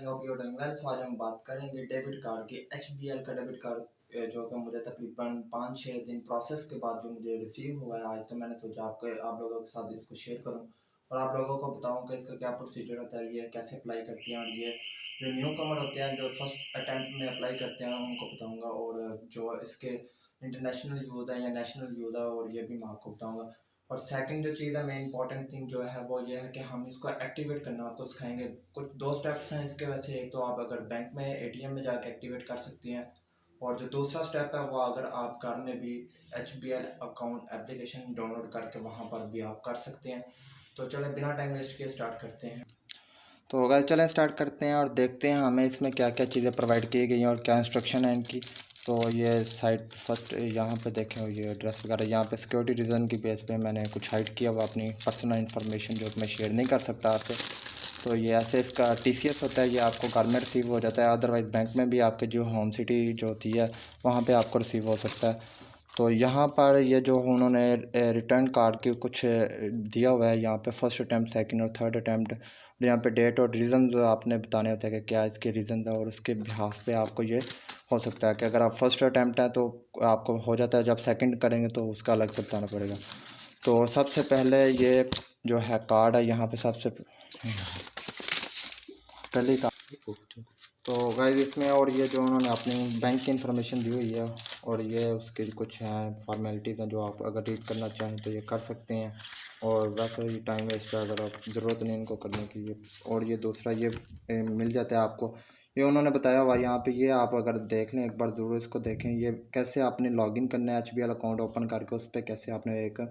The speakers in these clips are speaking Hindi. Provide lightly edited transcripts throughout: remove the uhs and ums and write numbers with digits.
Hope you doing well. So आज हम बात करेंगे डेबिट कार्ड की। एचबीएल का डेबिट कार्ड जो कि मुझे तकरीबन 5-6 दिन प्रोसेस के बाद जो मुझे रिसीव हुआ है आज, तो मैंने सोचा आप लोगों के साथ इसको शेयर करूं और आप लोगों को बताऊं कि इसका क्या प्रोसीजर होता है, ये कैसे अप्लाई करते हैं, और ये जो न्यू कमर होते हैं जो फर्स्ट अटैम्प्ट में अप्लाई करते हैं उनको बताऊँगा, और जो इसके इंटरनेशनल यूज़ है या नेशनल यूज़ है और ये भी मैं आपको बताऊँगा। और सेकंड जो चीज़ है, मेन इंपॉर्टेंट थिंग जो है वो ये है कि हम इसको एक्टिवेट करना आपको सिखाएंगे। कुछ 2 स्टेप्स हैं इसके। वैसे एक तो आप अगर बैंक में एटीएम में जाके एक्टिवेट कर सकती हैं, और जो दूसरा स्टेप है वो अगर आप घर में भी एचबीएल अकाउंट एप्लीकेशन डाउनलोड करके वहाँ पर भी आप कर सकते हैं। तो चलें बिना टाइम वेस्ट किए स्टार्ट करते हैं। तो अगर चलें स्टार्ट करते हैं और देखते हैं हमें इसमें क्या क्या चीज़ें प्रोवाइड की गई हैं और क्या इंस्ट्रक्शन है इनकी। तो ये साइट फर्स्ट यहाँ पे देखें, ये एड्रेस वगैरह यहाँ पे सिक्योरिटी रीज़न की बेस पे मैंने कुछ हाइड किया हुआ अपनी पर्सनल इन्फॉर्मेशन जो मैं शेयर नहीं कर सकता आपसे। तो ये ऐसे इसका टीसीएस होता है, ये आपको घर में रिसीव हो जाता है। अदरवाइज़ बैंक में भी आपके जो होम सिटी जो होती है वहाँ पे आपको रिसीव हो सकता है। तो यहाँ पर ये जो उन्होंने रिटर्न कार्ड की कुछ दिया हुआ है, यहाँ पे फर्स्ट अटैम्प्ट, सेकंड और थर्ड अटैम्प्ट, और यहाँ पे डेट और रीज़न आपने बताने होते हैं कि क्या इसके रीज़न है, और उसके बिहाफ पे आपको ये हो सकता है कि अगर आप फर्स्ट अटैम्प्ट है तो आपको हो जाता है, जब सेकंड करेंगे तो उसका अलग से बताना पड़ेगा। तो सबसे पहले ये जो है कार्ड है, यहाँ पे सबसे पहले कार्ड। तो गाइस इसमें और ये जो उन्होंने अपनी बैंक की इन्फॉर्मेशन दी हुई है, और ये उसके कुछ हैं फॉर्मेलिटीज़ हैं जो आप अगर रीड करना चाहें तो ये कर सकते हैं, और वैसे ही टाइम वेस्ट है अगर आप ज़रूरत नहीं इनको करने की। ये और ये दूसरा ये मिल जाता है आपको, ये उन्होंने बताया हुआ यहाँ पे। ये आप अगर देख लें एक बार ज़रूर इसको देखें, ये कैसे आपने लॉगिन करना है एचबीएल अकाउंट ओपन करके, उस पर कैसे आपने एक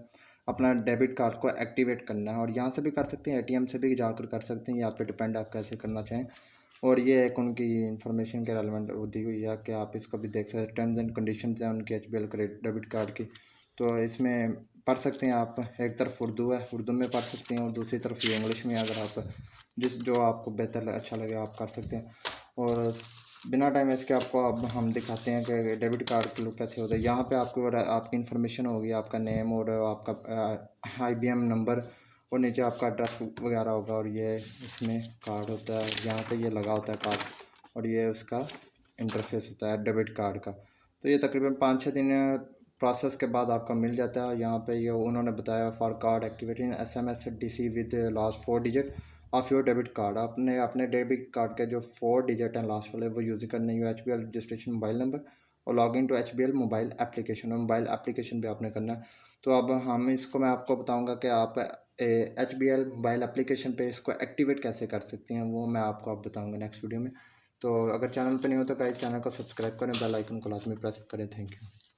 अपना डेबिट कार्ड को एक्टिवेट करना है। और यहाँ से भी कर सकते हैं, एटीएम से भी जाकर कर सकते हैं, यहाँ पे डिपेंड आप कैसे करना चाहें। और ये एक उनकी इन्फॉर्मेशन के रेलेवेंट वो दी हुई है कि आप इसको भी देख सकते हैं। टर्म्स एंड कंडीशंस हैं उनके एचबीएल डेबिट कार्ड की, तो इसमें पढ़ सकते हैं आप। एक तरफ उर्दू है, उर्दू में पढ़ सकते हैं, और दूसरी तरफ ये इंग्लिश में। अगर आप जो आपको बेहतर अच्छा लगे आप कर सकते हैं। और बिना टाइम वेस्ट के आपको अब हम दिखाते हैं कि डेबिट कार्ड की लुक कैसे होता है। यहाँ पे आपको आपकी इन्फॉर्मेशन होगी, आपका नेम और आपका आईबीएम नंबर, और नीचे आपका एड्रेस वगैरह होगा, और ये इसमें कार्ड होता है, यहाँ पे ये लगा होता है कार्ड, और ये उसका इंटरफेस होता है डेबिट कार्ड का। तो ये तकरीबन 5-6 दिन प्रोसेस के बाद आपका मिल जाता है। यहाँ पे ये उन्होंने बताया for card activating SMS DC with last 4 digit of your debit card. आपने अपने डेबिट कार्ड के जो 4 डिजिट हैं लास्ट वाले वो यूज़ करने हैं। एचबीएल रजिस्ट्रेशन मोबाइल नंबर और log in to HBL mobile application, और मोबाइल एप्लीकेशन भी आपने करना है। तो अब हम इसको मैं आपको बताऊंगा कि आप एचबीएल मोबाइल एप्लीकेशन पे इसको एक्टिवेट कैसे कर सकते हैं, वो मैं आपको अब बताऊंगा नेक्स्ट वीडियो में। तो अगर चैनल पे नहीं हो तो गाइस चैनल को सब्सक्राइब करें, बेल आइकन को लाजमी प्रेस करें। Thank you.